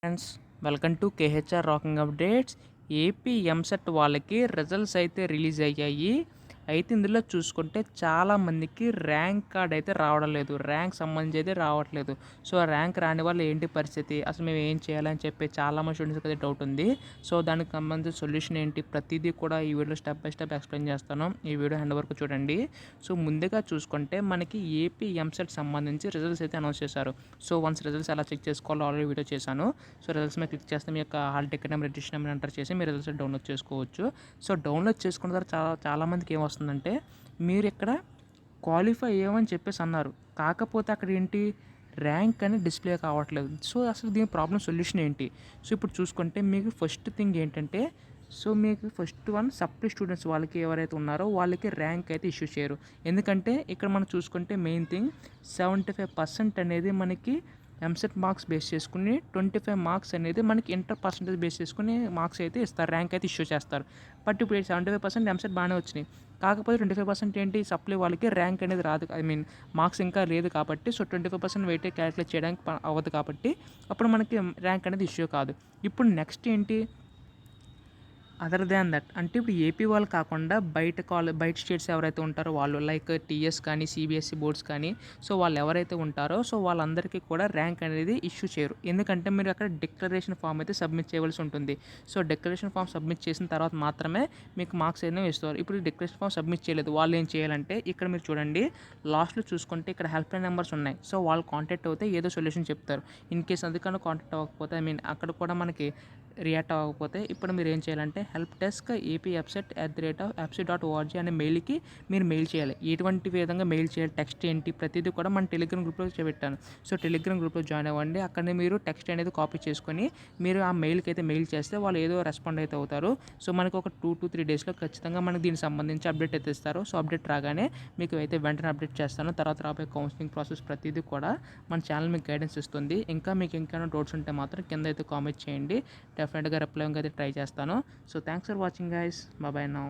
Friends, welcome to KHR rocking updates. AP EAMCET వాళ్ళకి results అయితే release అయ్యాయి. అయితే ఇందులో చూసుకుంటే చాలామందికి ర్యాంక్ కార్డ్ అయితే రావడం లేదు, ర్యాంక్ సంబంధించి అయితే రావట్లేదు. సో ఆ ర్యాంక్ రాని వల్ల ఏంటి పరిస్థితి, అసలు మేము ఏం చేయాలని చెప్పి చాలామంది స్టూడెంట్స్కి అయితే డౌట్ ఉంది. సో దానికి సంబంధించిన సొల్యూషన్ ఏంటి, ప్రతిదీ కూడా ఈ వీడియోలో స్టెప్ బై స్టెప్ ఎక్స్ప్లెయిన్ చేస్తాను. ఈ వీడియో హ్యాండ్ వరకు చూడండి. సో ముందుగా చూసుకుంటే మనకి ఏపీ ఎంసెట్ సంబంధించి రిజల్ట్స్ అయితే అనౌన్స్ చేశారు. సో వన్స్ రిజల్ట్స్ ఎలా చెక్ చేసుకోవాలో ఆల్రెడీ వీడియో చేశాను. సో రిజల్ట్స్ మీద క్లిక్ చేస్తే మీ యొక్క hall ticket number, registration number enter చేసి మీరు రిజల్ట్స్ డౌన్లోడ్ చేసుకోవచ్చు. సో డౌన్లోడ్ చేసుకున్న తర్వాత చాలామందికి ఏమొస్తుందంటే, మీరు ఇక్కడ క్వాలిఫై అయ్యామని చెప్పేసి అన్నారు, కాకపోతే అక్కడ ఏంటి ర్యాంక్ అని డిస్ప్లే కావట్లేదు. సో అసలు దీని ప్రాబ్లం సొల్యూషన్ ఏంటి? సో ఇప్పుడు చూసుకుంటే మీకు ఫస్ట్ థింగ్ ఏంటంటే, సో మీకు ఫస్ట్ వన్ సప్లీ స్టూడెంట్స్ వాళ్ళకి ఎవరైతే ఉన్నారో వాళ్ళకి ర్యాంక్ అయితే ఇష్యూ చేయరు. ఎందుకంటే ఇక్కడ మనం చూసుకుంటే మెయిన్ థింగ్ 75% అనేది మనకి ఎంసెట్ మార్క్స్ బేస్ చేసుకుని, 25 మార్క్స్ అనేది మనకి ఇంటర్ పర్సంటేజ్ బేస్ చేసుకుని మార్క్స్ అయితే ఇస్తారు, ర్యాంక్ అయితే ఇష్యూ చేస్తారు. బట్ ఇప్పుడు 75% ఎంసెట్ బాగానే వచ్చినాయి, కాకపోతే 25% ఏంటి సప్లీ వాళ్ళకి ర్యాంక్ అనేది రాదు, మార్క్స్ ఇంకా లేదు కాబట్టి. సో 25% వెయిటే క్యాలిక్యులేట్ చేయడానికి అవ్వదు కాబట్టి అప్పుడు మనకి ర్యాంక్ అనేది ఇష్యూ కాదు. ఇప్పుడు నెక్స్ట్ ఏంటి, అదర్ దాన్ దట్ అంటే ఇప్పుడు ఏపీ వాళ్ళు కాకుండా బయట స్టేట్స్ ఎవరైతే ఉంటారో వాళ్ళు, లైక్ టీఎస్ కానీ సిబిఎస్ఈ బోర్డ్స్ కానీ, సో వాళ్ళు ఎవరైతే ఉంటారో సో వాళ్ళందరికీ కూడా ర్యాంక్ అనేది ఇష్యూ చేయరు. ఎందుకంటే మీరు అక్కడ డిక్లరేషన్ ఫామ్ అయితే సబ్మిట్ చేయవలసి ఉంటుంది. సో డిక్లరేషన్ ఫామ్ సబ్మిట్ చేసిన తర్వాత మాత్రమే మీకు మార్క్స్ అనేవి ఇస్తారు. ఇప్పుడు డిక్లరేషన్ ఫామ్ సబ్మిట్ చేయలేదు, వాళ్ళు ఏం చేయాలంటే ఇక్కడ మీరు చూడండి లాస్ట్లో చూసుకుంటే ఇక్కడ హెల్ప్ లైన్ నెంబర్స్ ఉన్నాయి. సో వాళ్ళు కాంటాక్ట్ అవుతే ఏదో సొల్యూషన్ చెప్తారు. ఇన్ కేస్ అందుకన్నా కాంటాక్ట్ అవ్వకపోతే, అక్కడ కూడా మనకి రియాక్ట్ అవ్వకపోతే ఇప్పుడు మీరు ఏం చేయాలంటే హెల్ప్ డెస్క్ apsec@apsec.org అనే మెయిల్కి మీరు మెయిల్ చేయాలి. ఎటువంటి విధంగా మెయిల్ చేయాలి, టెక్స్ట్ ఏంటి, ప్రతిదీ కూడా మన టెలిగ్రామ్ గ్రూప్లో పెట్టాను. సో టెలిగ్రామ్ గ్రూప్లో జాయిన్ అవ్వండి. అక్కడనే మీరు టెక్స్ట్ అనేది కాపీ చేసుకొని మీరు ఆ మెయిల్కి అయితే మెయిల్ చేస్తే వాళ్ళు ఏదో రెస్పాండ్ అయితే అవుతారు. సో మనకు ఒక 2 to 3 డేస్లో ఖచ్చితంగా మనకు దీనికి సంబంధించి అప్డేట్ అయితే ఇస్తారు. సో అప్డేట్ రాగానే మీకు అయితే వెంటనే అప్డేట్ చేస్తాను. తర్వాత రాబోయే కౌన్సిలింగ్ ప్రాసెస్ ప్రతిదీ కూడా మన ఛానల్ మీకు గైడెన్స్ ఇస్తుంది. ఇంకా మీకు ఇంకేమైనా డౌట్స్ ఉంటే మాత్రం కింద అయితే కామెంట్ చేయండి, డెఫినెట్గా రిప్లై అయితే ట్రై చేస్తాను. So thanks for watching guys, bye now.